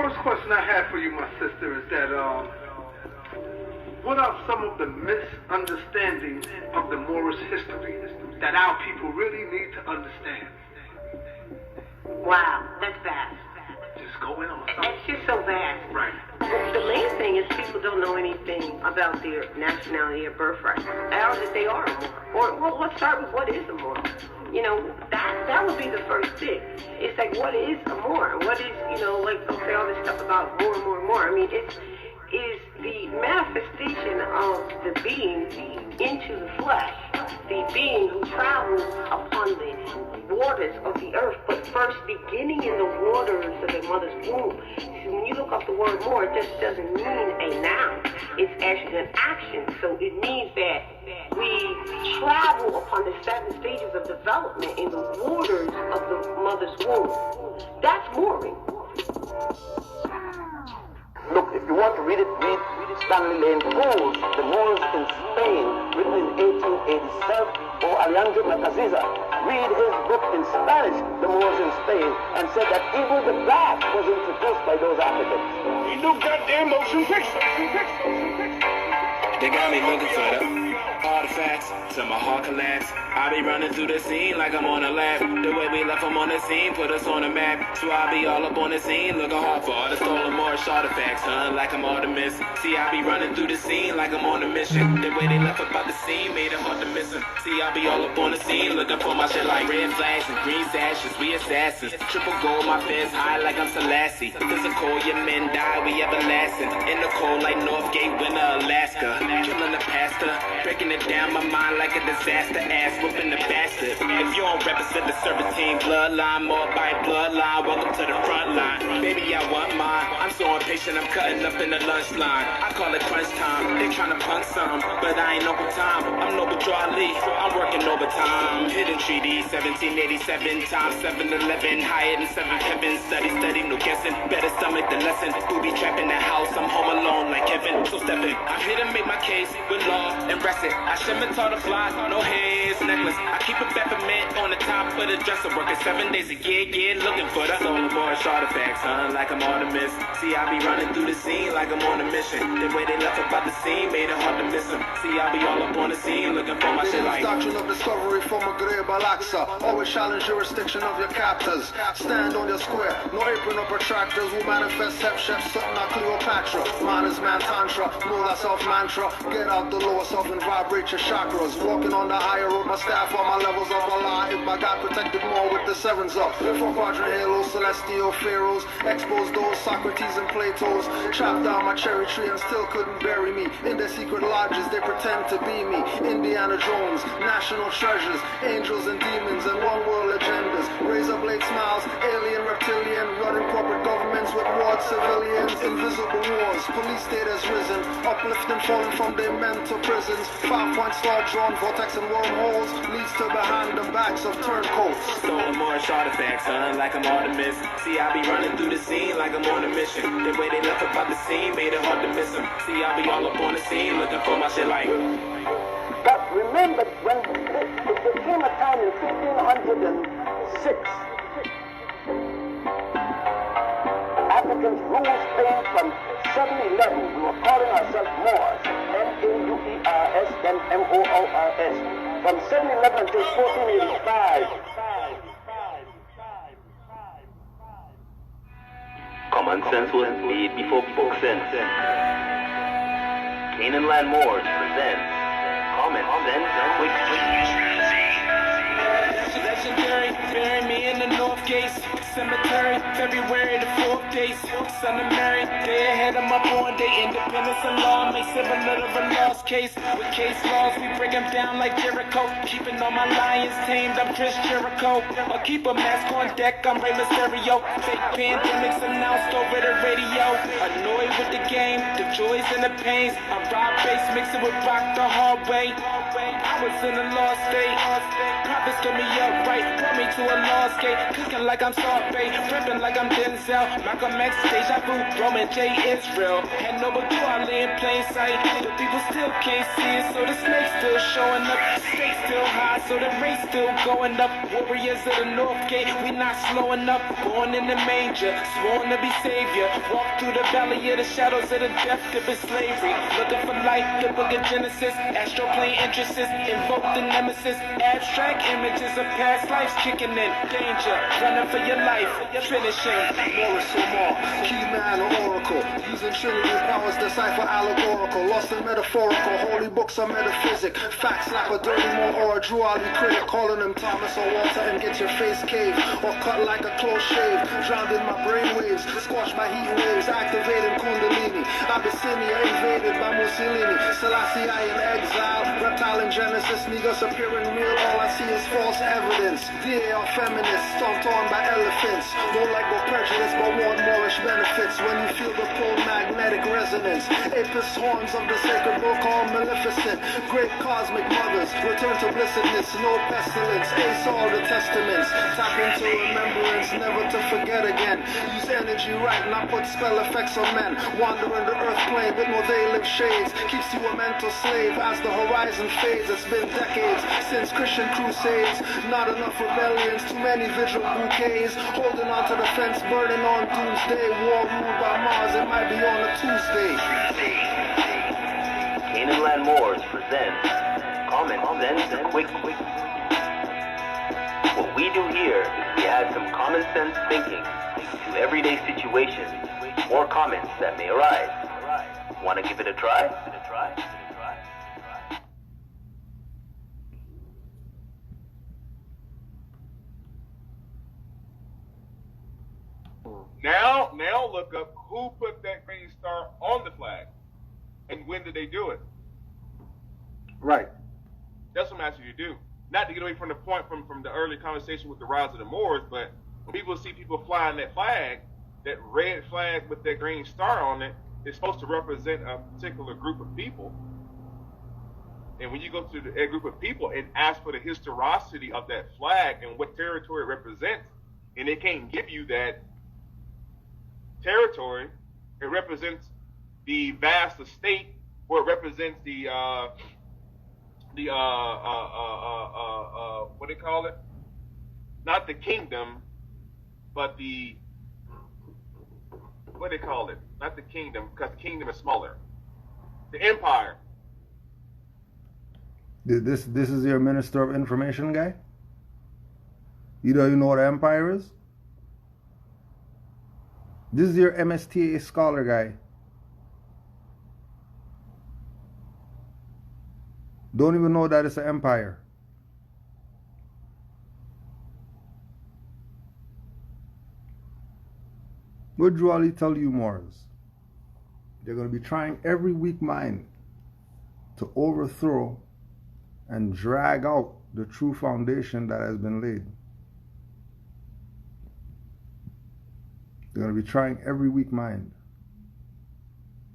first question I have for you, my sister, is that what are some of the misunderstandings of the Moorish history that our people really need to understand? Wow, that's vast. Just going on. It's just so vast. Right. The main thing is people don't know anything about their nationality or birthright, or that they are a Moor. Or, well, let's start with what is a Moor. You know, that would be the first thing. It's like, what is a Moor? What is, you know, like, they'll say all this stuff about more. I mean, it is the manifestation of the being into the flesh, the being who travels upon the waters of the earth, but first beginning in the waters of the mother's womb. So when you look up the word Moor, it just doesn't mean a noun. It's actually an action. So it means that we travel upon the 7 stages of development in the waters of the mother's womb. That's mooring. Look, if you want to read it, read Stanley Lane Poe's The Moors in Spain, written in 1887, or Alejandro Macaziza. Read his book in Spanish, The Moors in Spain, and said that even the black was introduced by those Africans. You do goddamn motion picture. They got me looking for the artifacts, so my heart collapsed. I be running through the scene like I'm on a lap. The way we left them on the scene put us on the map. So I be all up on the scene looking hard for all the stolen Moorish artifacts, like I'm Artemis. See, I be running through the scene like I'm on a mission. The way they left about the scene made it hard to miss them. See, I be all up on the scene looking for my shit like red flags and green sashes. We assassins, triple gold, my fist high like I'm Selassie. Physical, your men die, we everlasting. In the cold like Northgate, winter, Alaska. Killing the pastor, breaking it down my mind like a disaster. Ass whooping the bastard. If you don't represent the serpentine bloodline, more by bloodline, welcome to the front line. Baby, I want mine. I'm so impatient, I'm cutting up in the lunch line. I call it crunch time. They trying to punk some, but I ain't Uncle Tom. I'm Noble Ali. I'm working overtime. Hidden treaty, 1787 times 7-11, higher than 7 heavens. Study, no guessing. Better stomach the lesson. Booby trapped in the house, I'm home alone like Kevin. So step in. I'm here to make my case with law and rest it. I shouldn't taught to fly, no haze necklace. I keep a peppermint on the top of the dresser. Working 7 days a year, looking for the stolen Moorish artifacts, like I'm Artemis. See, I be running through the scene like I'm on a mission. The way they left about the scene made it hard to miss them. See, I be all up on the scene looking for my shit like doctrine of discovery from Maghreb Al-Aqsa. Always challenge jurisdiction of your captors. Stand on your square, no apron or protractors. Who manifest Hep Chef, something like Cleopatra. Man is man tantra, know thyself mantra. Get out the lower self and vibrate your chakras. Walking on the higher road, my staff on my levels of Allah. If my God protected more with the 7s up. 4 quadrant halos, celestial pharaohs. Expose those Socrates and Plato's. Chopped down my cherry tree and still couldn't bury me. In their secret lodges, they pretend to be me. Indiana Jones, national treasures, angels and demons and one world agendas. Razor blade smiles, alien, reptilian, running corporate governments with warred civilians. Invisible wars, police state has risen, uplifting fallen from their mental prisons. 5-point star drawn, vortex and wormholes leads to behind the backs of turncoats. Stolen Moorish artifacts, like I'm Artemis. See, I be running through the scene like I'm on a mission. The way they left about the scene made it hard to miss them. See, I be all up on the scene looking for my shit like. But remember, when there came a time in 1506, Africans ruled Spain from 711. We were calling ourselves Moors, M-A-U-E-R-S, then M-O-O-R-S, from 711 until 1485. Common sense was made before book sense. Canaanland Moors presents Common Sense with Legendary, bury me in the North Gates Cemetery, February the 4th days. Son of Mary, they ahead of my born day. Independence and law makes it a little of a lost case. With case laws, we break them down like Jericho. Keeping all my lions tamed, I'm Chris Jericho. I'll keep a mask on deck, I'm Rey Mysterio. Fake pandemics announced over the radio. Annoyed with the game, the joys and the pains. I rob bass, mix it with rock the hard way. I was in a lost state. Prophets get me up right, brought me to a lost gate. Cooking like I'm Sorbet, ripping like I'm Denzel. Malcolm X, Deja Vu, Roman J. Israel. And no but do I lay in plain sight. The people still can't see it, so the snake's still showing up. Stakes still high, So the race still going up. Warriors of the North Gate, we not slowing up. Born in the manger, sworn to be savior. Walk through the valley of the shadows of the death of his slavery. Looking for light, the book of Genesis. Astral plane interests, invoke the nemesis. Abstract images of past lives kicking in. Danger, running for your life, finishing. Morris Omar, key man or oracle, using Trinity powers, decipher allegorical, lost in metaphorical, holy books are metaphysic, facts slap a dirty more or a Drew Ali critic, calling him Thomas or Walter and get your face caved, or cut like a close shave, drowned in my brainwaves, squashed by heat waves, activating Kundalini, Abyssinia invaded by Mussolini, Selassie I in exile, reptile in Genesis, niggas appearing real, all I see is false evidence, they are feminists, stomped on by elephants, no Lego prejudice but want Moorish benefits, when you feel the full magnetic resonance, apis horns of the sacred book all maleficent, great cosmic mothers, return to blessedness, no pestilence, ace all the testaments, tap into remembrance, never to forget again, use energy right, not put spell effects on men, wandering the earth plane with no veil shades, keeps you a mental slave as the horizon fades, it's been decades since Christian crusades, not enough rebellions, too many vigil bouquets, holding on to the fence, burning on doomsday, war ruled by Mars, it might be on a Tuesday. Canaanland Moors presents Common Sense Quick. What we do here is we add some common sense thinking to everyday situations or comments that may arise. Want to give it a try? Now look up who put that green star on the flag and when did they do it. Right. That's what I'm asking you to do. Not to get away from the point from the early conversation with the rise of the Moors, but when people see people flying that flag, that red flag with that green star on it, is supposed to represent a particular group of people. And when you go to a group of people and ask for the historicity of that flag and what territory it represents, and they can't give you that territory, it represents the vast estate, or it represents the what do you call it? Not the kingdom, but the, what do they call it? Not the kingdom, because the kingdom is smaller. The empire. This is your Minister of Information guy? You don't even know what an empire is? This is your MSTA scholar guy. Don't even know that it's an empire. What do Ali tell you, Moors? They're going to be trying every weak mind to overthrow and drag out the true foundation that has been laid. They're going to be trying every weak mind.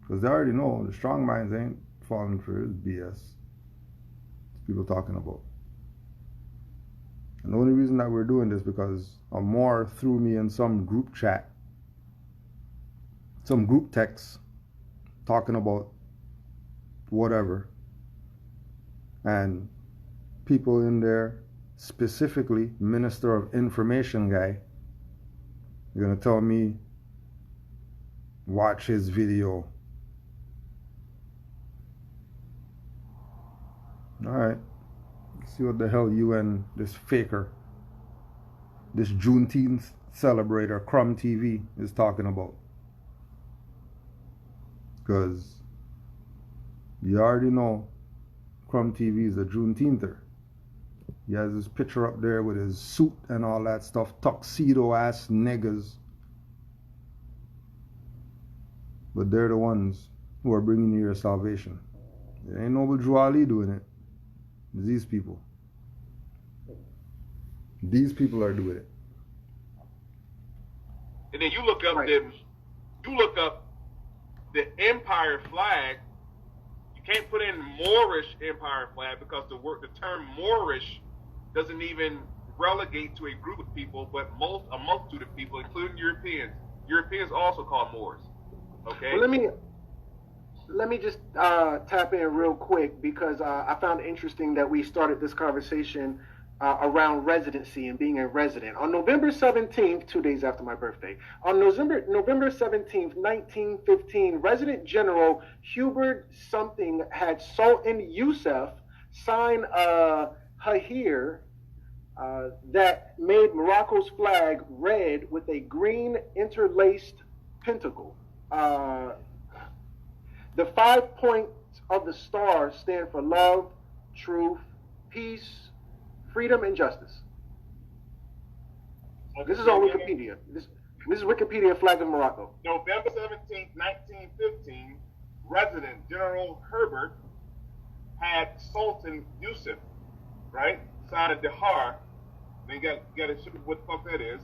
Because they already know the strong minds ain't falling for this BS. It's people talking about. And the only reason that we're doing this because a Moor threw me in some group chat, some group text, talking about whatever. And people in there, specifically Minister of Information guy, you're going to tell me, watch his video. Alright. Let's see what the hell you and this faker, this Juneteenth celebrator, Crumb TV, is talking about. Because you already know Crumb TV is a Juneteenther. He has his picture up there with his suit and all that stuff. Tuxedo ass niggas. But they're the ones who are bringing you your salvation. There ain't Noble Drew Ali doing it. It's these people. These people are doing it. And then you look up the empire flag. You can't put in Moorish empire flag because the term Moorish doesn't even relegate to a group of people, but a multitude of people, including Europeans. Europeans also called Moors. Okay. Well, Let me just tap in real quick because I found it interesting that we started this conversation around residency and being a resident. On November 17th, 2 days after my birthday, on November 17th, 1915, Resident General Hubert something had Sultan Yusuf sign a Hahir that made Morocco's flag red with a green interlaced pentacle. The 5 points of the star stand for love, truth, peace, freedom, and justice. This is on Wikipedia. This is Wikipedia flag of Morocco. November 17th, 1915, Resident General Herbert had Sultan Yusuf, right, sign a Dahar. Then got to show what the fuck that is.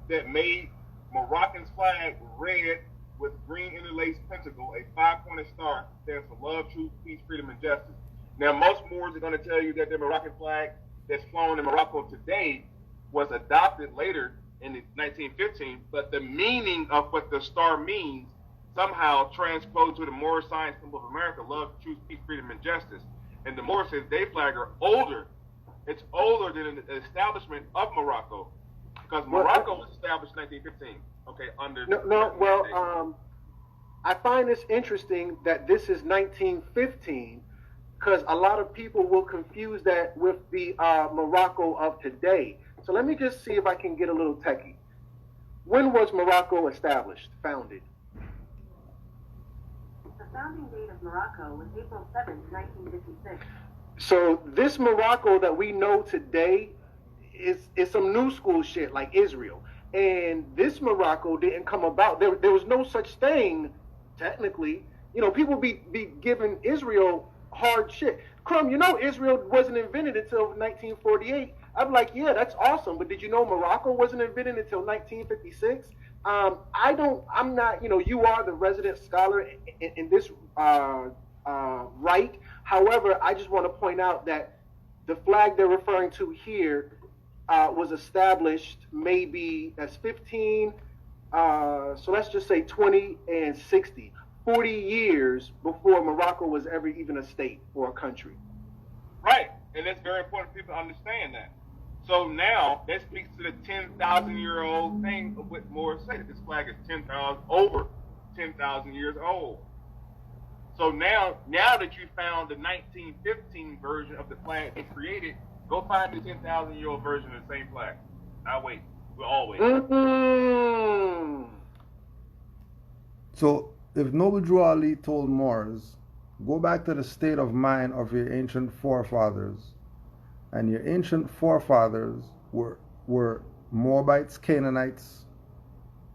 That made Moroccan's flag red with green interlaced pentacle, a 5-pointed star stands for love, truth, peace, freedom, and justice. Now, most Moors are going to tell you that the Moroccan flag that's flown in Morocco today was adopted later in 1915, but the meaning of what the star means somehow transposed to the Moorish sign symbol of America, love, truth, peace, freedom, and justice. And the Moors says their flag are older. It's older than the establishment of Morocco, because Morocco was established in 1915. Okay, under I find this interesting that this is 1915 because a lot of people will confuse that with the Morocco of today. So let me just see if I can get a little techie. When was Morocco established, founded? The founding date of Morocco was April 7th, 1956. So this Morocco that we know today is some new school shit like Israel. And this Morocco didn't come about. There was no such thing, technically. You know, people be giving Israel hard shit. Crumb, you know Israel wasn't invented until 1948. I'm like, yeah, that's awesome. But did you know Morocco wasn't invented until 1956? I'm not, you know, you are the resident scholar in this right. However, I just want to point out that the flag they're referring to here was established maybe as 15, so let's just say 20 and 60, 40 years before Morocco was ever even a state or a country. Right, and that's very important for people to understand that. So now that speaks to the 10,000-year-old thing of what Moors say, that this flag is over 10,000 years old. So now that you found the 1915 version of the flag they created, go find the 10,000-year-old version of the same flag. I'll wait. We'll all wait. Mm-hmm. So, if Noble Drew Ali told Moors, go back to the state of mind of your ancient forefathers, and your ancient forefathers were Moabites, Canaanites,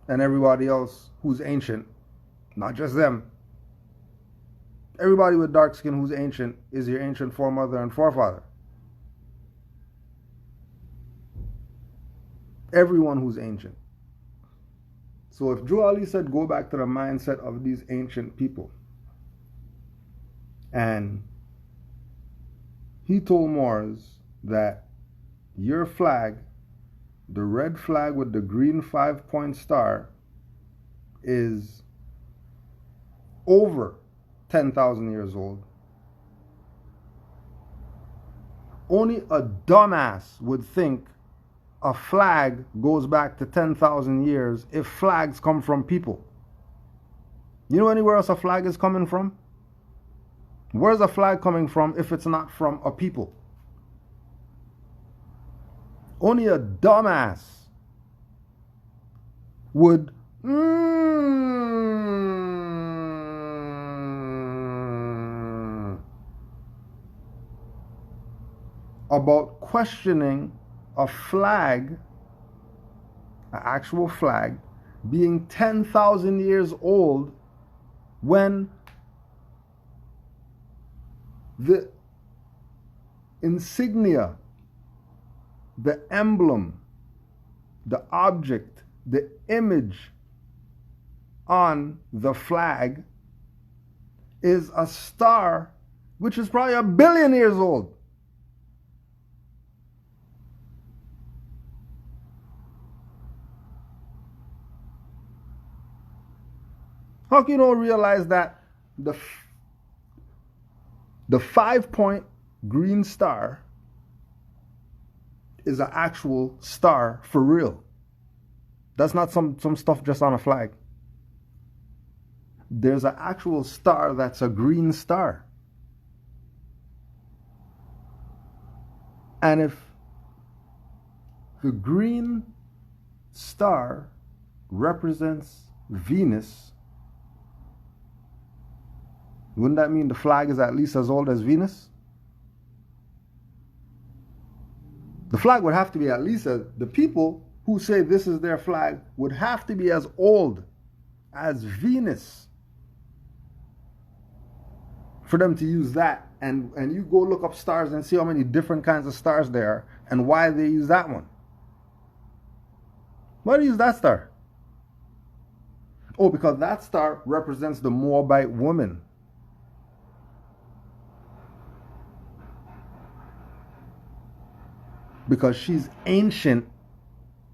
and everybody else who's ancient, not just them. Everybody with dark skin who's ancient is your ancient foremother and forefather. Everyone who's ancient. So if Drew Ali said go back to the mindset of these ancient people, and he told Moors that your flag, the red flag with the green 5-point star, is over 10,000 years old. Only a dumbass would think a flag goes back to 10,000 years if flags come from people. You know anywhere else a flag is coming from? Where's a flag coming from if it's not from a people? Only a dumbass would about questioning a flag, an actual flag, being 10,000 years old when the insignia, the emblem, the object, the image on the flag is a star which is probably 1 billion years old. How can you don't realize that the 5-point green star is an actual star for real. That's not some stuff just on a flag. There's an actual star that's a green star. And if the green star represents Venus, wouldn't that mean the flag is at least as old as Venus? The flag would have to be at least as, the people who say this is their flag would have to be as old as Venus for them to use that. And you go look up stars and see how many different kinds of stars there are and why they use that one. Why do you use that star? Oh, because that star represents the Moabite woman. Because she's ancient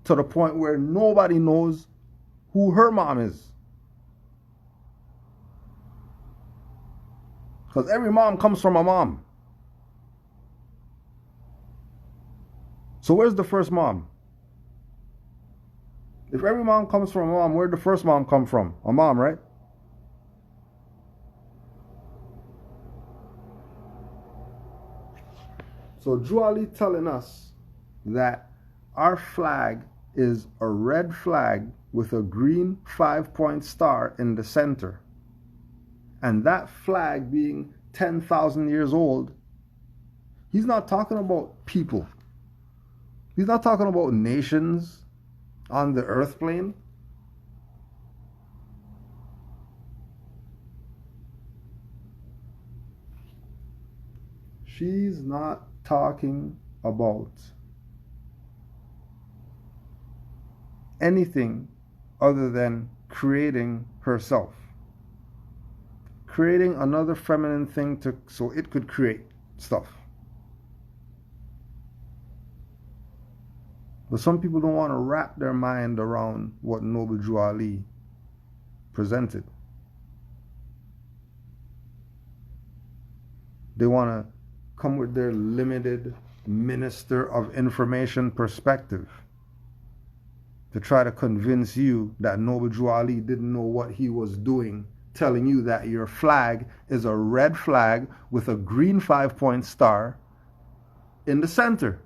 to the point where nobody knows who her mom is. Because every mom comes from a mom. So where's the first mom? If every mom comes from a mom, where'd the first mom come from? A mom, right? So Drew Ali telling us that our flag is a red flag with a green 5-point star in the center. And that flag being 10,000 years old, he's not talking about people. He's not talking about nations on the earth plane. She's not talking about anything other than creating herself. Creating another feminine thing so it could create stuff. But some people don't want to wrap their mind around what Noble Drew Ali presented. They want to come with their limited minister of information perspective to try to convince you that Noble Drew Ali didn't know what he was doing, telling you that your flag is a red flag with a green 5-point star in the center.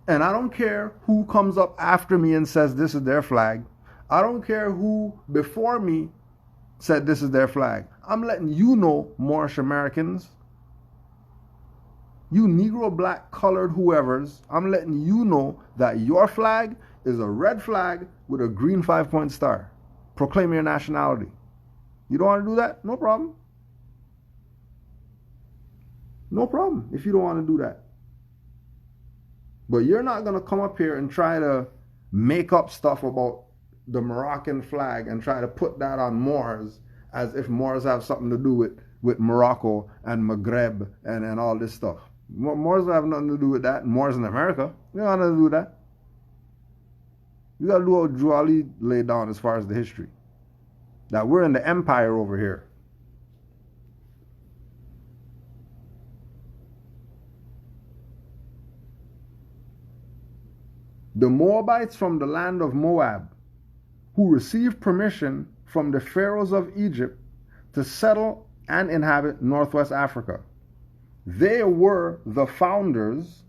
And I don't care who comes up after me and says this is their flag. I don't care who before me said this is their flag. I'm letting you know, Moorish Americans, you Negro, black, colored, whoever's, I'm letting you know that your flag is a red flag with a green 5-point star. Proclaim your nationality. You don't want to do that? No problem. No problem if you don't want to do that. But you're not going to come up here and try to make up stuff about the Moroccan flag and try to put that on Moors as if Moors have something to do with Morocco and Maghreb and all this stuff. Moors have nothing to do with that. Moors in America, we don't have nothing to do with that. You got to do what Drew Ali laid down as far as the history. That we're in the empire over here. The Moabites from the land of Moab, who received permission from the pharaohs of Egypt to settle and inhabit northwest Africa. They were the founders.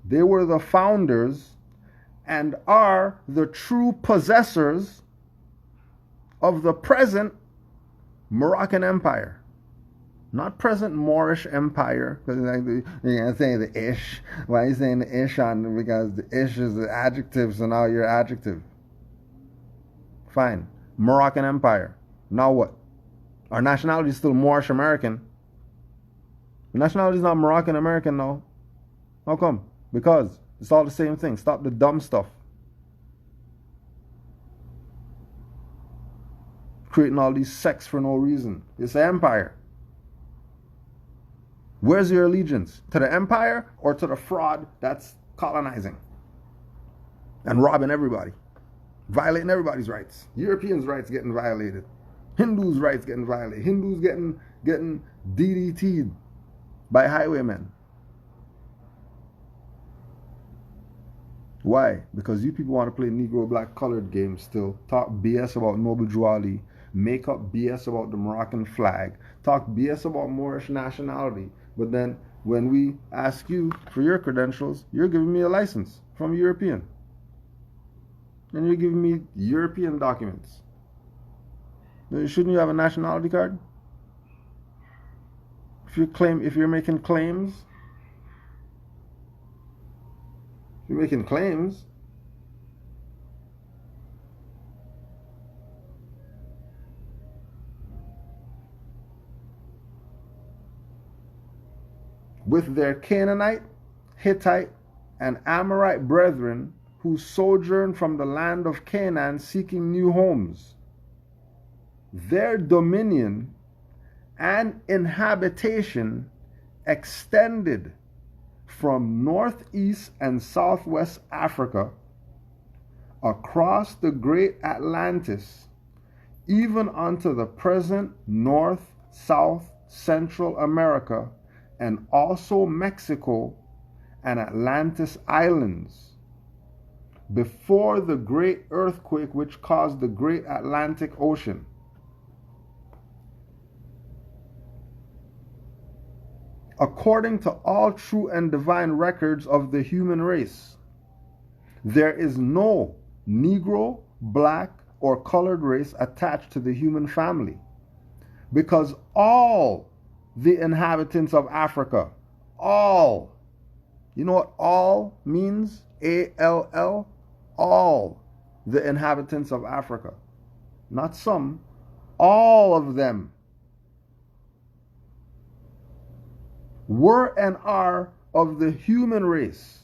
They were the founders and are the true possessors of the present Moroccan Empire. Not present Moorish Empire, because you're saying the ish. Why are you saying the ish on? Because the ish is the adjective, so now you're adjective. Fine. Moroccan Empire. Now what? Our nationality is still Moorish American. The nationality is not Moroccan American now. How come? Because it's all the same thing. Stop the dumb stuff. Creating all these sects for no reason. It's an empire. Where's your allegiance? To the empire or to the fraud that's colonizing and robbing everybody, violating everybody's rights? Europeans' rights getting violated. Hindus' rights getting violated. Hindus getting DDT'd by highwaymen. Why? Because you people want to play Negro black colored games still. Talk BS about Noble Drew Ali. Make up BS about the Moroccan flag. Talk BS about Moorish nationality. But then when we ask you for your credentials, you're giving me a license from a European. And you're giving me European documents. Shouldn't you have a nationality card? If you're making claims, with their Canaanite, Hittite, and Amorite brethren who sojourn from the land of Canaan seeking new homes. Their dominion and inhabitation extended from northeast and southwest Africa across the great Atlantis, even unto the present North, South, Central America, and also Mexico and Atlantis Islands, before the great earthquake which caused the great Atlantic Ocean. According to all true and divine records of the human race, there is no Negro, black, or colored race attached to the human family, because all the inhabitants of Africa, all, you know what all means? A-L-L, all the inhabitants of Africa, not some, all of them, were and are of the human race,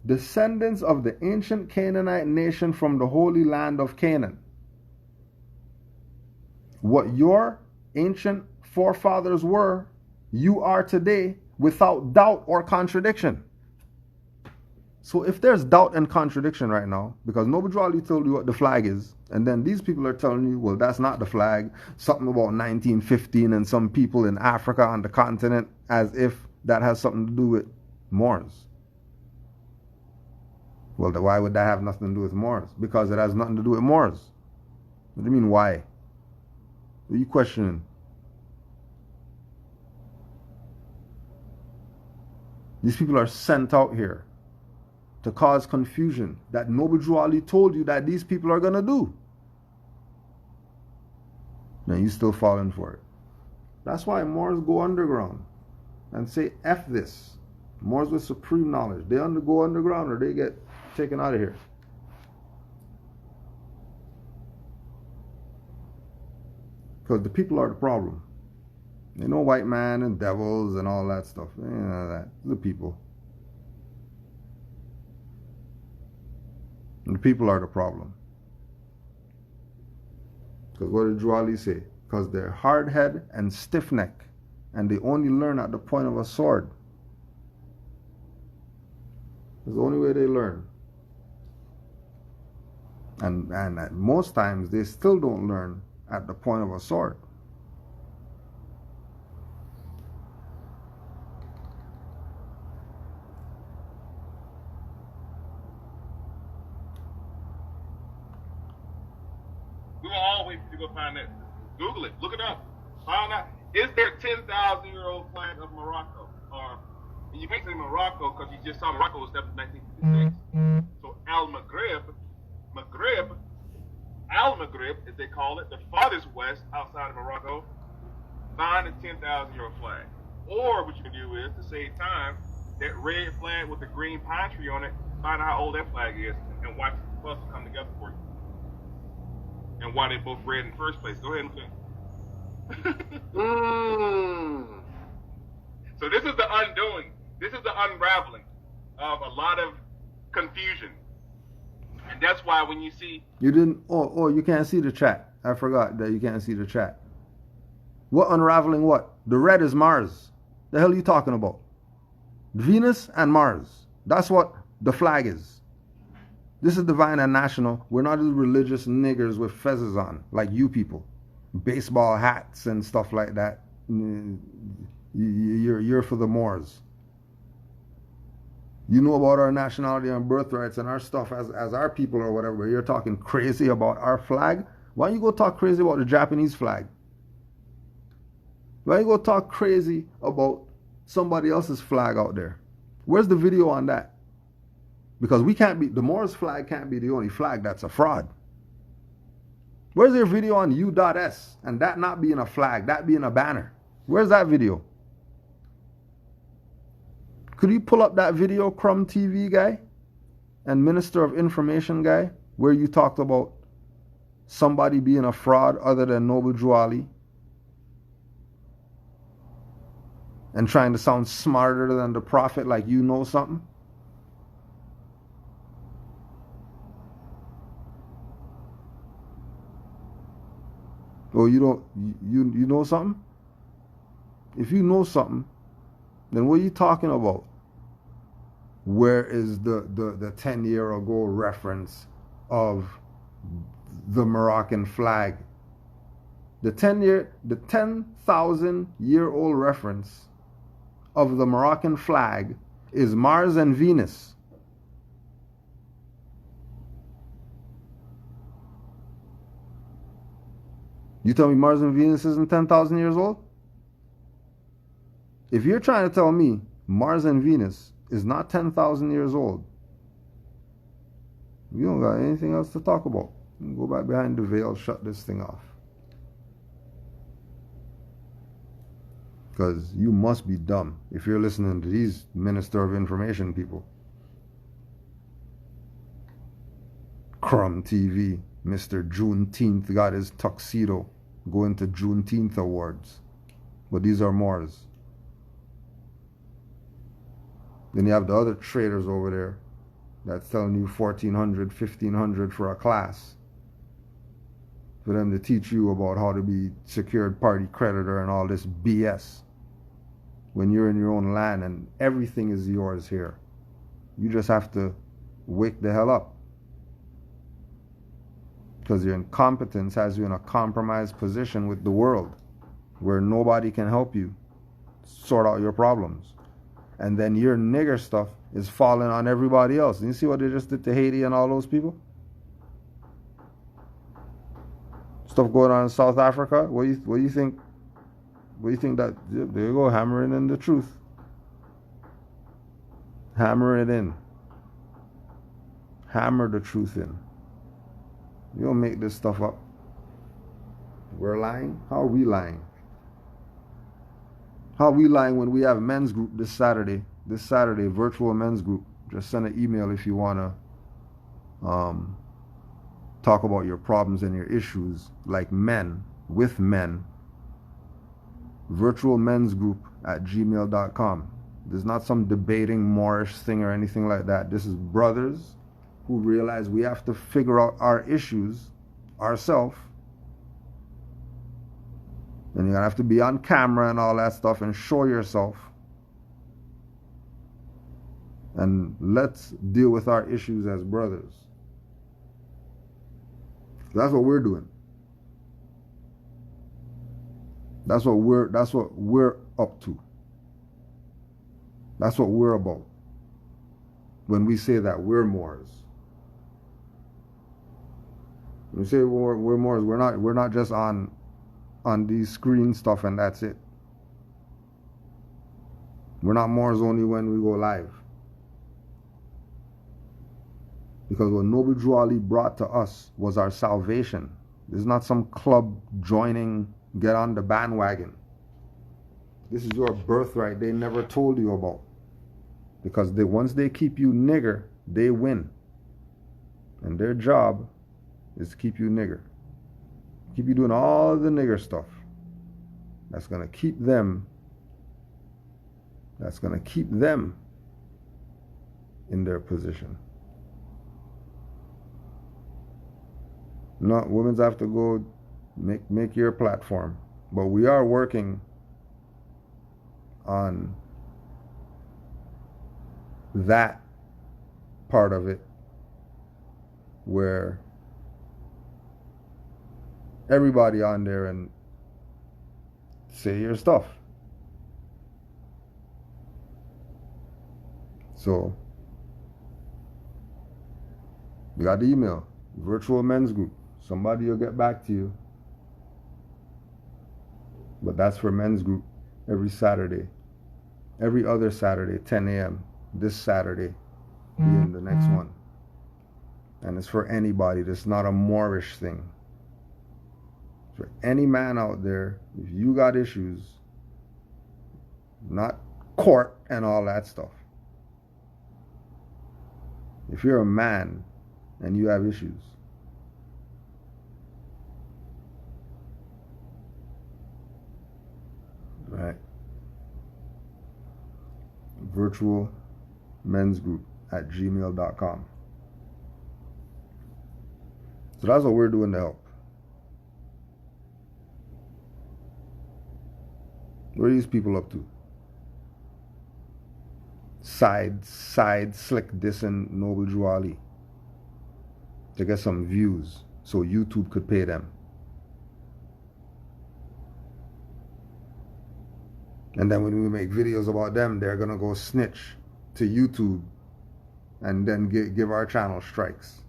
descendants of the ancient Canaanite nation from the holy land of Canaan. What your ancient forefathers were, you are today, without doubt or contradiction. So if there's doubt and contradiction right now, because Noble Drew Ali told you what the flag is, and then these people are telling you, well, that's not the flag, something about 1915 and some people in Africa on the continent, as if that has something to do with Moors. Well, why would that have nothing to do with Moors? Because it has nothing to do with Moors. What do you mean, why? What are you questioning? These people are sent out here to cause confusion that Noble Drew Ali told you that these people are going to do. Now you still falling for it. That's why Moors go underground and say, F this. Moors with supreme knowledge. They go underground or they get taken out of here. Because the people are the problem. They know white man and devils and all that stuff. You know that. The people. And the people are the problem. Because what did Drew Ali say? Because they're hard-headed and stiff-necked, and they only learn at the point of a sword. It's the only way they learn. And at most times, they still don't learn at the point of a sword. We will all wait for you to go find that. Google it. Look it up. Find out. Is there a 10,000-year-old flag of Morocco? Or, and you can't say Morocco because you just saw Morocco was established in 1956. So Al-Maghrib, as they call it, the farthest west outside of Morocco, find a 10,000-year-old flag. Or what you can do is, to save time, that red flag with the green pine tree on it, find out how old that flag is, and watch the puzzle come together for you. And why they're both red in the first place. Go ahead and think. So this is the undoing. This is the unraveling of a lot of confusion. And that's why when you see... You didn't... Oh, you can't see the chat. I forgot that you can't see the chat. What unraveling what? The red is Mars. The hell are you talking about? Venus and Mars. That's what the flag is. This is divine and national. We're not as religious niggers with fezzes on, like you people. baseball hats and stuff like that. You're for the Moors. You know about our nationality and birthrights and our stuff as our people or whatever. You're talking crazy about our flag. Why don't you go talk crazy about the Japanese flag? Why don't you go talk crazy about somebody else's flag out there? Where's the video on that? Because the Moors flag can't be the only flag that's a fraud. Where's your video on U.S and that not being a flag, that being a banner? Where's that video? Could you pull up that video, Crumb TV guy and Minister of Information guy, where you talked about somebody being a fraud other than Noble Drew Ali and trying to sound smarter than the prophet like you know something? Oh, you know something? If you know something, then what are you talking about? Where is the 10-year ago reference of the Moroccan flag? The 10,000-year-old reference of the Moroccan flag is Mars and Venus. You tell me Mars and Venus isn't 10,000 years old? If you're trying to tell me Mars and Venus is not 10,000 years old, you don't got anything else to talk about. You can go back behind the veil, shut this thing off. Because you must be dumb if you're listening to these Minister of Information people. Crumb TV, Mr. Juneteenth got his tuxedo going to Juneteenth awards. But these are Moors. Then you have the other traders over there that's telling you $1,400, $1,500 for a class for them to teach you about how to be secured party creditor and all this BS when you're in your own land and everything is yours here. You just have to wake the hell up, because your incompetence has you in a compromised position with the world where nobody can help you sort out your problems. And then your nigger stuff is falling on everybody else. And you see what they just did to Haiti and all those people? Stuff going on in South Africa. What do you think? What do you think that? There you go, hammering in the truth. Hammer it in. Hammer the truth in. You don't make this stuff up. We're lying? How are we lying? How are we lying when we have men's group this Saturday, virtual men's group? Just send an email if you want to talk about your problems and your issues like men, with men. Virtual men's group at gmail.com. There's not some debating Moorish thing or anything like that. This is brothers who realize we have to figure out our issues ourselves. And you're going to have to be on camera and all that stuff and show yourself. And let's deal with our issues as brothers. That's what we're doing. That's what we're up to. That's what we're about. When we say that we're Moors. When we say we're Moors, we're not just on these screen stuff and that's it. We're not Moors only when we go live. Because what Noble Drew Ali brought to us was our salvation. This is not some club joining, get on the bandwagon. This is your birthright they never told you about. Because once they keep you nigger, they win. And their job is to keep you nigger. Keep you doing all the nigger stuff. That's going to keep them. That's going to keep them in their position. No, women's have to go make your platform. But we are working on that part of it where everybody on there and say your stuff. So, you got the email, virtual men's group. Somebody will get back to you. But that's for men's group every Saturday. Every other Saturday, 10 a.m. This Saturday being the next one. And it's for anybody. This is not a Moorish thing. For any man out there, if you got issues, not court and all that stuff. If you're a man and you have issues, right? Virtual men's group at gmail.com. So that's what we're doing to help. What are these people up to? Side slick dissing Noble Drew Ali to get some views so YouTube could pay them. And then when we make videos about them, they're gonna go snitch to YouTube and then give our channel strikes.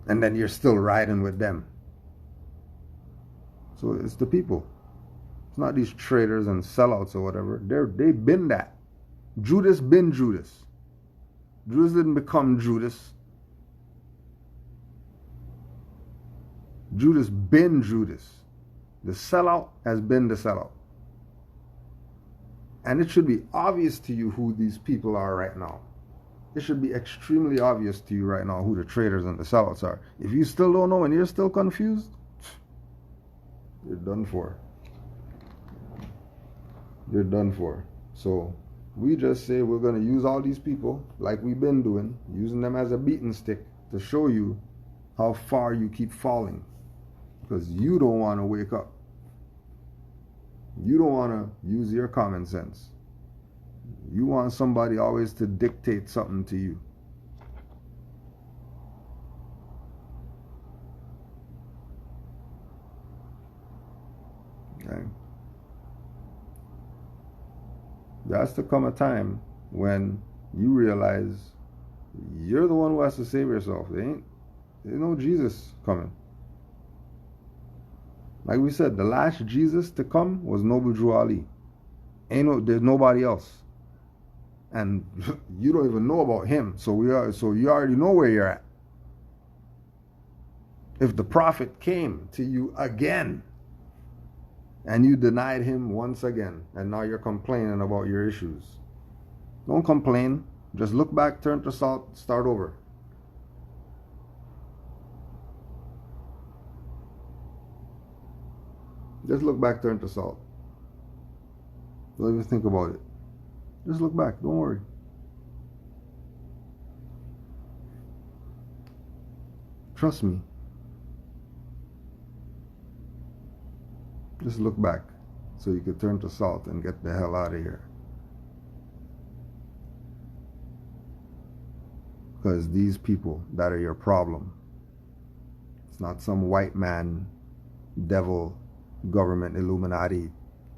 And then you're still riding with them. So it's the people. It's not these traitors and sellouts or whatever. They've been that. Judas been Judas. Judas didn't become Judas. Judas been Judas. The sellout has been the sellout. And it should be obvious to you who these people are right now. It should be extremely obvious to you right now who the traitors and the sellouts are. If you still don't know and you're still confused, you're done for. You're done for. So we just say we're going to use all these people like we've been doing, using them as a beating stick to show you how far you keep falling. Because you don't want to wake up. You don't want to use your common sense. You want somebody always to dictate something to you. Okay. There has to come a time when you realize you're the one who has to save yourself. There's no Jesus coming. Like we said, the last Jesus to come was Noble Drew Ali. There's nobody else. And you don't even know about him. So you already know where you're at. If the prophet came to you again and you denied him once again, and now you're complaining about your issues, don't complain. Just look back, turn to salt, start over. Just look back, turn to salt. Don't even think about it. Just look back, don't worry. Trust me. Just look back so you can turn to salt and get the hell out of here. Because these people that are your problem. It's not some white man, devil, government, Illuminati.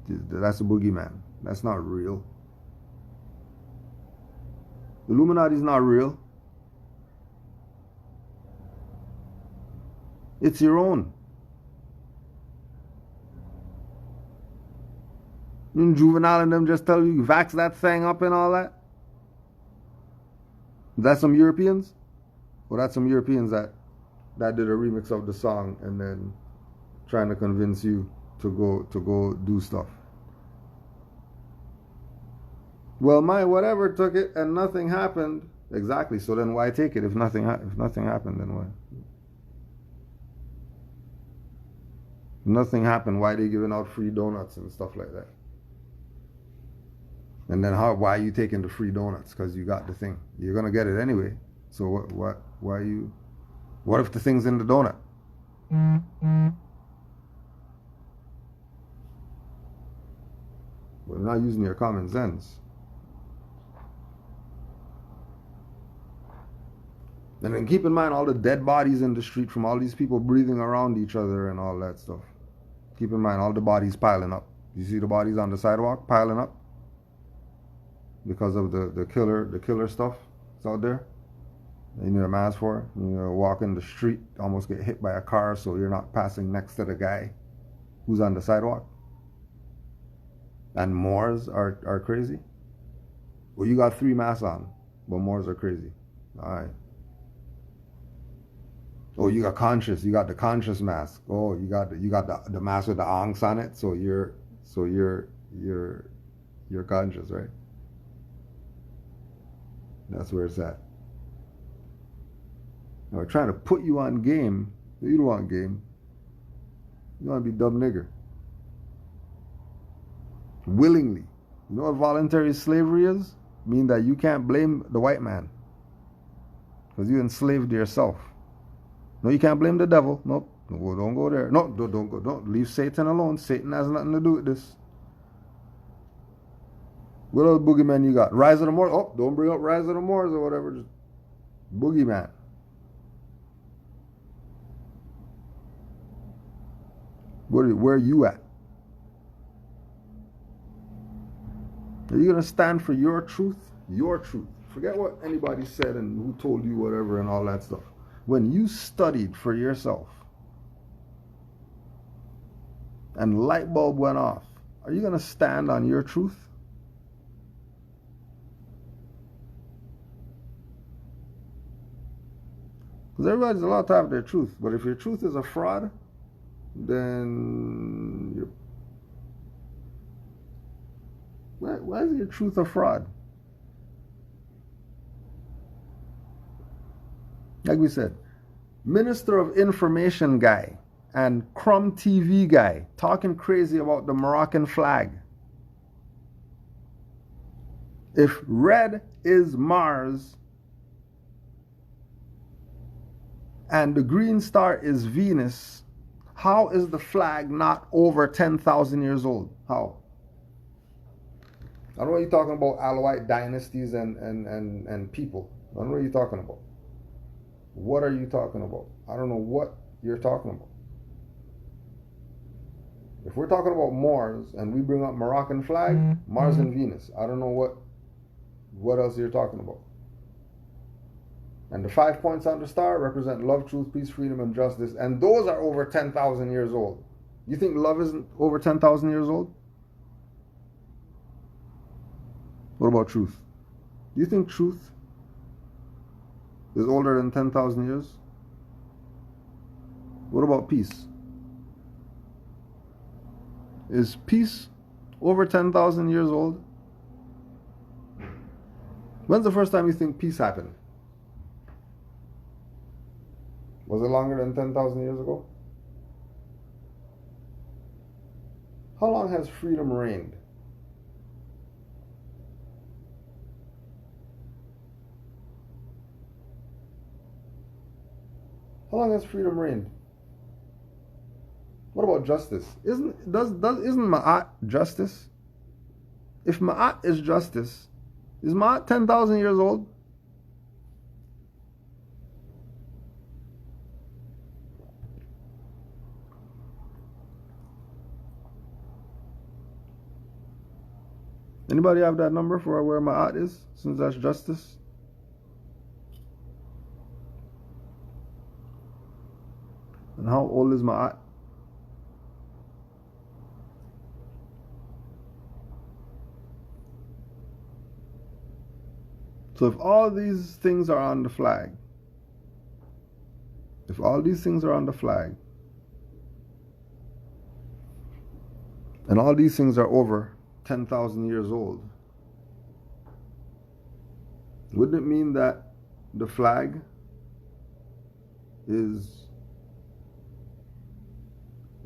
That's a boogeyman. That's not real. Illuminati's not real. It's your own. And Juvenile and them just tell you vax that thing up and all that. That's some Europeans? Or that's some Europeans that did a remix of the song and then trying to convince you to go do stuff. Well, my whatever took it and nothing happened. Exactly. So then why take it if nothing happened? Then why? If nothing happened. Why are they giving out free donuts and stuff like that? And then why are you taking the free donuts? Because you got the thing. You're gonna get it anyway. So why you? What if the thing's in the donut? Well, not using your common sense. And then keep in mind all the dead bodies in the street from all these people breathing around each other and all that stuff. Keep in mind all the bodies piling up. You see the bodies on the sidewalk piling up because of the killer stuff that's out there. You need a mask for it. You walk in the street, almost get hit by a car, so you're not passing next to the guy who's on the sidewalk. And Moors are crazy. Well, you got 3 masks on, but Moors are crazy. All right. Oh, you got conscious. You got the conscious mask. Oh, you got the mask with the ankhs on it. So you're conscious, right? That's where it's at. Now we're trying to put you on game. You don't want game. You want to be dumb nigger. Willingly. You know what voluntary slavery is? Mean that you can't blame the white man because you enslaved yourself. No, you can't blame the devil. Nope. No, don't go there. No, don't go. Don't leave Satan alone. Satan has nothing to do with this. What other boogeyman you got? Rise of the Moors. Oh, don't bring up Rise of the Moors or whatever. Just boogeyman. Where are you at? Are you going to stand for your truth? Your truth. Forget what anybody said and who told you whatever and all that stuff. When you studied for yourself and light bulb went off, are you going to stand on your truth? Because everybody's allowed to have their truth. But if your truth is a fraud, then you're... Why is your truth a fraud? Like we said, Minister of Information guy and Crumb TV guy talking crazy about the Moroccan flag. If red is Mars and the green star is Venus, how is the flag not over 10,000 years old? How? I don't know what you're talking about, Alawite dynasties and people. I don't know what you're talking about. What are you talking about? I don't know what you're talking about. If we're talking about Moors and we bring up Moroccan flag, Mars and Venus, I don't know what else you're talking about. And the 5 points on the star represent love, truth, peace, freedom, and justice. And those are over 10,000 years old. You think love isn't over 10,000 years old? What about truth? Do you think truth is older than 10,000 years? What about peace? Is peace over 10,000 years old? When's the first time you think peace happened? Was it longer than 10,000 years ago? How long has freedom reigned? How long has freedom reigned? What about justice? Isn't Ma'at justice? If Ma'at is justice, is Ma'at 10,000 years old? Anybody have that number for where Ma'at is, since that's justice? And how old is Ma'at? So if all these things are on the flag, and all these things are over 10,000 years old, wouldn't it mean that the flag is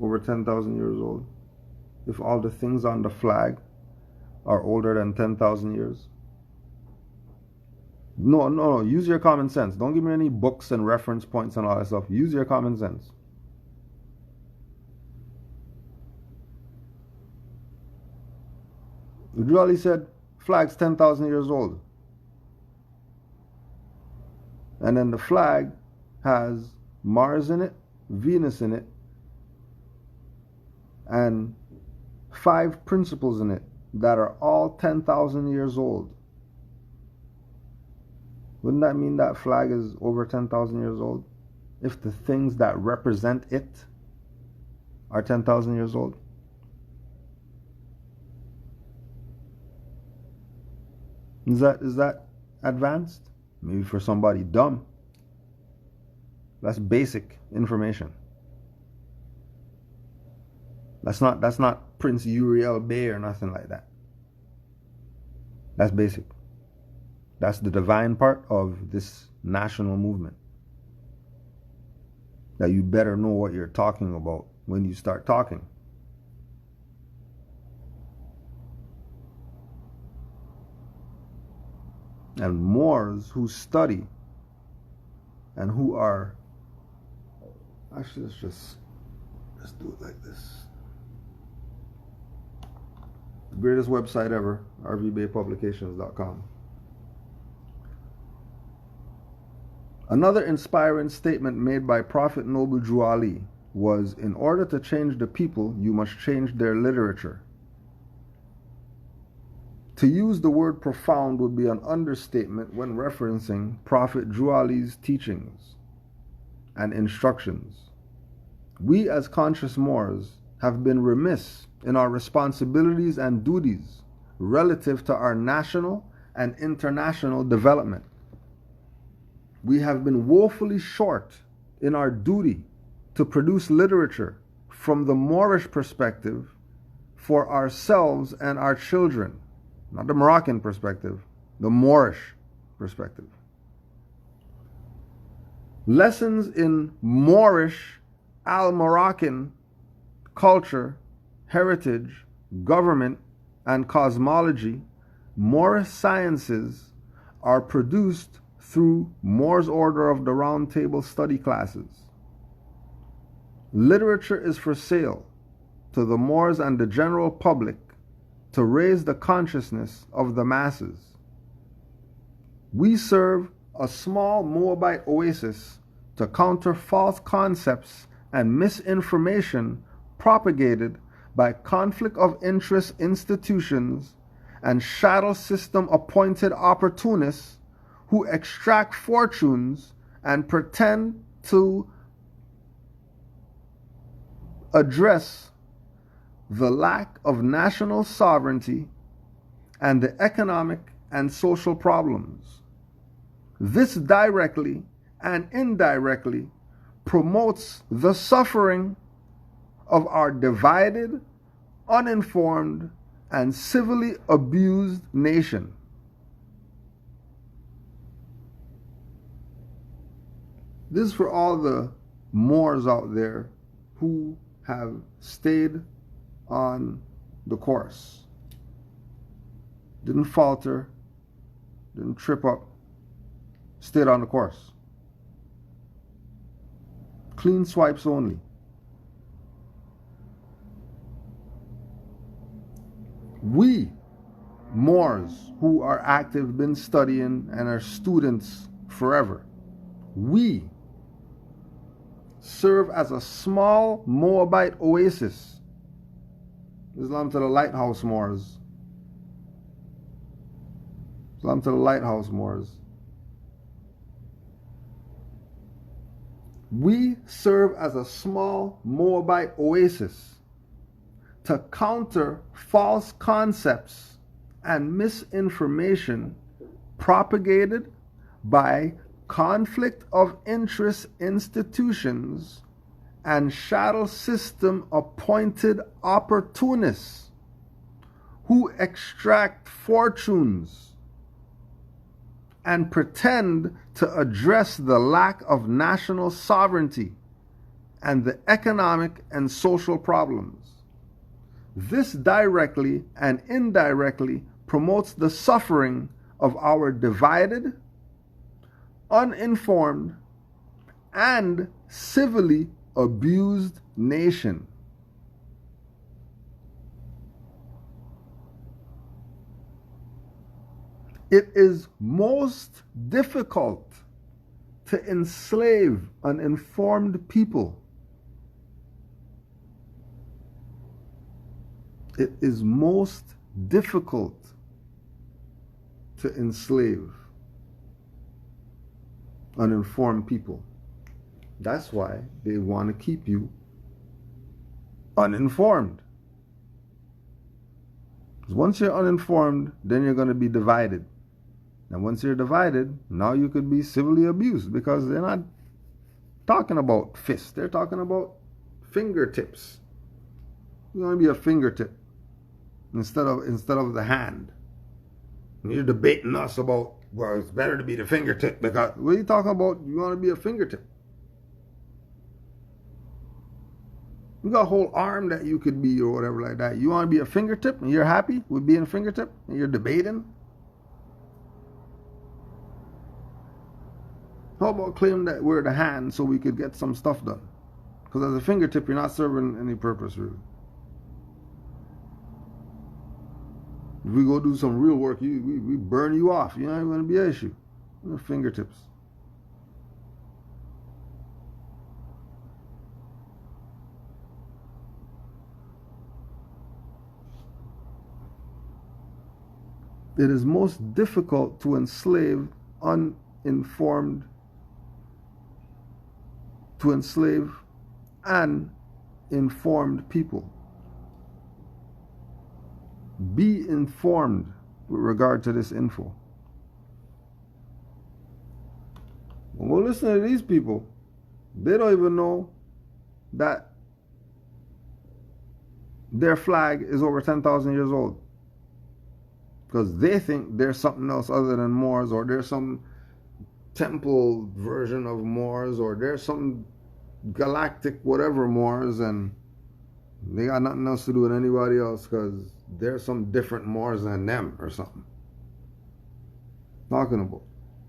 over 10,000 years old? If all the things on the flag are older than 10,000 years? No, use your common sense. Don't give me any books and reference points and all that stuff. Use your common sense. Ujjwali said, flag's 10,000 years old. And then the flag has Mars in it, Venus in it, and 5 principles in it that are all 10,000 years old. Wouldn't that mean that flag is over 10,000 years old? If the things that represent it are 10,000 years old? Is that advanced? Maybe for somebody dumb. That's basic information. That's not Prince Uriel Bay or nothing like that. That's basic. That's the divine part of this national movement. That you better know what you're talking about when you start talking. And Moors who study and who are, actually let's do it like this. The greatest website ever, rvbaypublications.com. Another inspiring statement made by Prophet Noble Drew Ali was, in order to change the people, you must change their literature. To use the word profound would be an understatement when referencing Prophet Drew Ali's teachings and instructions. We as conscious Moors have been remiss in our responsibilities and duties relative to our national and international development. We have been woefully short in our duty to produce literature from the Moorish perspective for ourselves and our children. Not the Moroccan perspective, the Moorish perspective. Lessons in Moorish al-Moroccan culture, heritage, government, and cosmology, Moorish sciences are produced through Moor's Order of the Round Table study classes. Literature is for sale to the Moors and the general public to raise the consciousness of the masses. We serve a small Moabite oasis to counter false concepts and misinformation propagated by conflict of interest institutions and shadow system appointed opportunists who extract fortunes and pretend to address the lack of national sovereignty and the economic and social problems. This directly and indirectly promotes the suffering of our divided, uninformed, and civilly abused nation. This is for all the Moors out there who have stayed on the course. Didn't falter, didn't trip up, stayed on the course. Clean swipes only. We, Moors who are active, been studying, and are students forever, we serve as a small Moabite oasis. Islam to the lighthouse Moors. Islam to the lighthouse Moors. We serve as a small Moabite oasis to counter false concepts and misinformation propagated by conflict of interest institutions and shadow system appointed opportunists who extract fortunes and pretend to address the lack of national sovereignty and the economic and social problems. This directly and indirectly promotes the suffering of our divided, uninformed, and civilly abused nation. It is most difficult to enslave an informed people. It is most difficult to enslave uninformed people. That's why they want to keep you uninformed. Because once you're uninformed, then you're going to be divided. And once you're divided, now you could be civilly abused, because they're not talking about fists, they're talking about fingertips. You want to be a fingertip instead of the hand. And you're debating us about, well, it's better to be the fingertip, because what are you talking about? You want to be a fingertip. You got a whole arm that you could be, or whatever like that. You want to be a fingertip and you're happy with being a fingertip and you're debating? How about claim that we're the hand so we could get some stuff done? Because as a fingertip, you're not serving any purpose, really. If we go do some real work, we burn you off. You're not even going to be an issue. You're fingertips. It is most difficult to enslave uninformed, to enslave an informed people. Be informed with regard to this info. When we listen to these people, they don't even know that their flag is over 10,000 years old. Because they think there's something else other than Moors, or there's some temple version of Moors, or there's some galactic whatever Moors, and they got nothing else to do with anybody else because there's some different Moors than them or something. Talking about.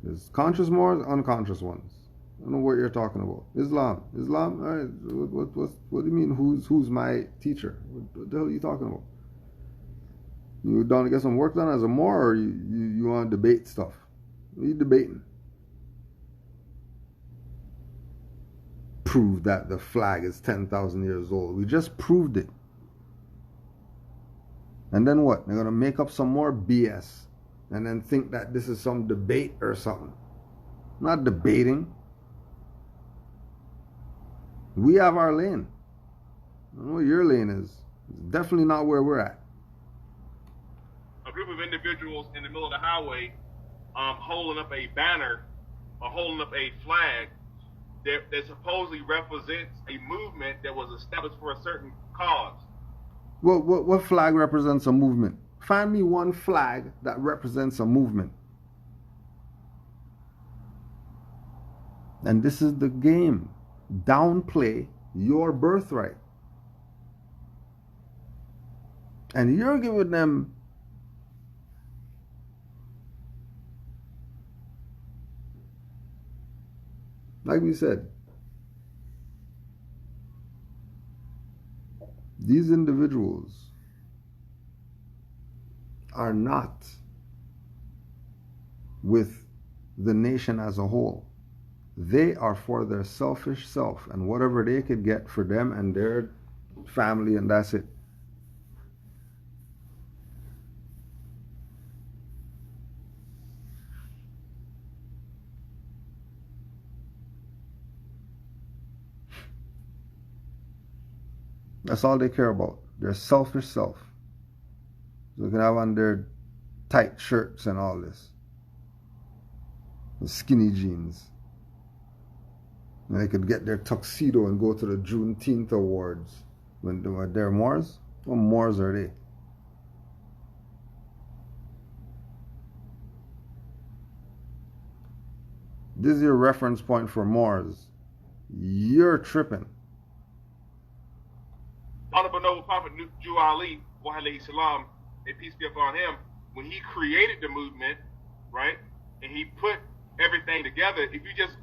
There's conscious Moors, unconscious ones. I don't know what you're talking about. Islam. All right, what do you mean, who's my teacher? What the hell are you talking about? You down to get some work done as a Moor, or you want to debate stuff? What are you debating? Prove that the flag is 10,000 years old. We just proved it. And then what? They're going to make up some more BS and then think that this is some debate or something. I'm not debating. We have our lane. I don't know what your lane is. It's definitely not where we're at. A group of individuals in the middle of the highway holding up a banner or holding up a flag that supposedly represents a movement that was established for a certain cause. What flag represents a movement? Find me one flag that represents a movement. And this is the game. Downplay your birthright. And you're giving them like we said, these individuals are not with the nation as a whole. They are for their selfish self and whatever they could get for them and their family, and that's it. That's all they care about. Their selfish self. So they can have on their tight shirts and all this. The skinny jeans. And they could get their tuxedo and go to the Juneteenth awards. When they're Moors? What Moors are they? This is your reference point for Moors. You're tripping. Honorable Noble Prophet Jew Ali, wa alayhi salam, may peace be upon him, when he created the movement, right, and he put everything together, if you just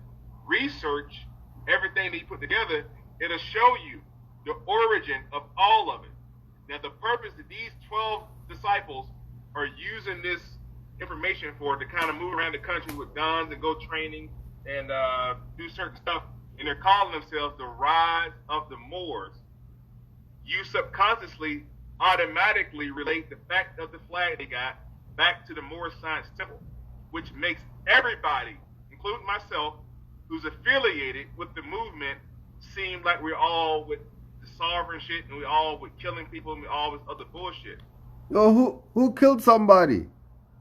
research everything that he put together, it'll show you the origin of all of it. Now, the purpose that these 12 disciples are using this information for, to kind of move around the country with guns and go training and do certain stuff, and they're calling themselves the Rise of the Moors, you subconsciously automatically relate the fact of the flag they got back to the Moorish Science Temple, which makes everybody, including myself, who's affiliated with the movement, seem like we're all with the sovereign shit, and we all with killing people, and we all with other bullshit. Yo, who killed somebody?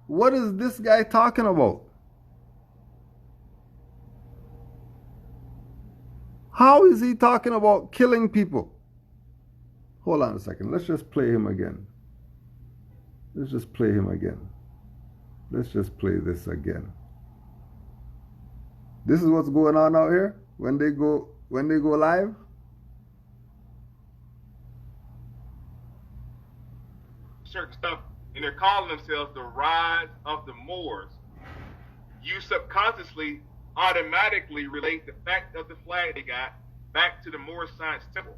What is this guy talking about? How is he talking about killing people? Hold on a second. Let's just play him again. Let's just play him again. Let's just play this again. This is what's going on out here when they go live. Certain stuff, and they're calling themselves the Rise of the Moors. You subconsciously automatically relate the fact of the flag they got back to the Moorish Science Temple,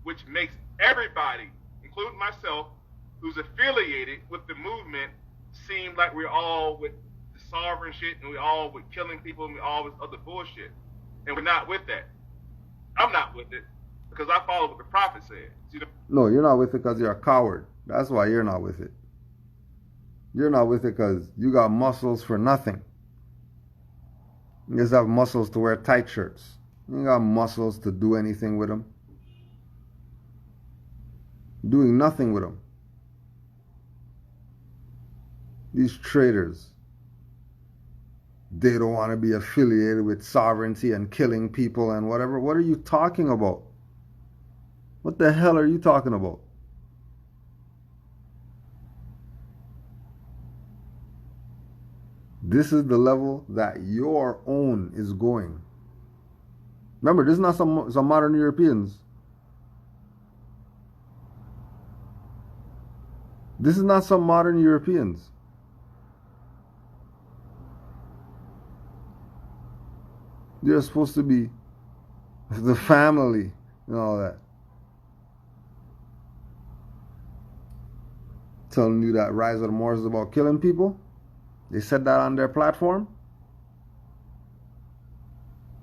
which makes everybody, including myself, who's affiliated with the movement, seem like we're all with the sovereign shit, and we all with killing people, and we all with other bullshit. And we're not with that. I'm not with it because I follow what the prophet said. No, you're not with it because you're a coward. That's why you're not with it. You're not with it because you got muscles for nothing. You just have muscles to wear tight shirts. You ain't got muscles to do anything with them. Doing nothing with them. These traitors, they don't want to be affiliated with sovereignty and killing people and whatever. What are you talking about? What the hell are you talking about? This is the level that your own is going. Remember, this is not some modern Europeans. This is not some modern Europeans. They're supposed to be the family and all that. Telling you that Rise of the Moors is about killing people. They said that on their platform.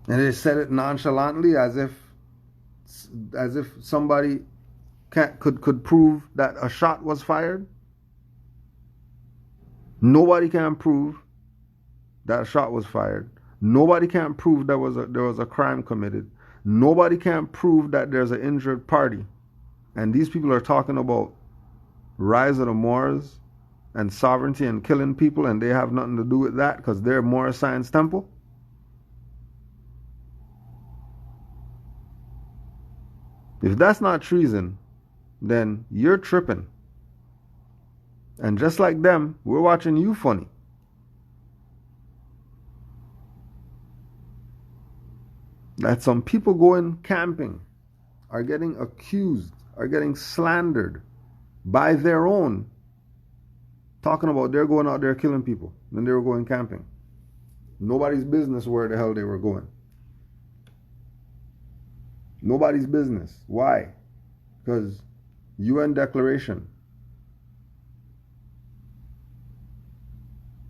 And they said it nonchalantly as if somebody could prove that a shot was fired. Nobody can prove that a shot was fired. Nobody can prove there was a crime committed. Nobody can prove that there's an injured party. And these people are talking about Rise of the Moors and sovereignty and killing people, and they have nothing to do with that because they're Moorish Science Temple. If that's not treason, then you're tripping. And just like them, we're watching you funny. That some people going camping are getting accused, are getting slandered by their own, talking about they're going out there killing people when they were going camping. Nobody's business where the hell they were going. Nobody's business. Why? Because UN declaration,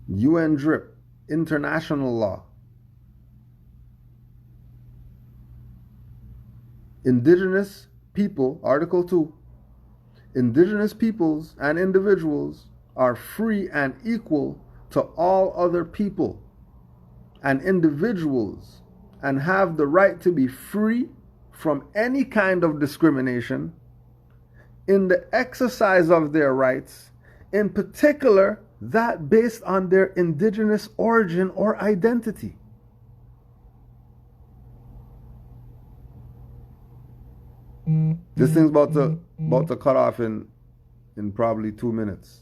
UN drip, international law, indigenous people, Article 2, indigenous peoples and individuals are free and equal to all other people and individuals and have the right to be free from any kind of discrimination in the exercise of their rights, in particular that based on their indigenous origin or identity. This thing's about to cut off in probably 2 minutes.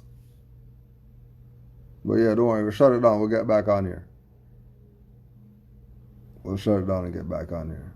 But yeah, don't worry, we'll shut it down. We'll get back on here. We'll shut it down and get back on here.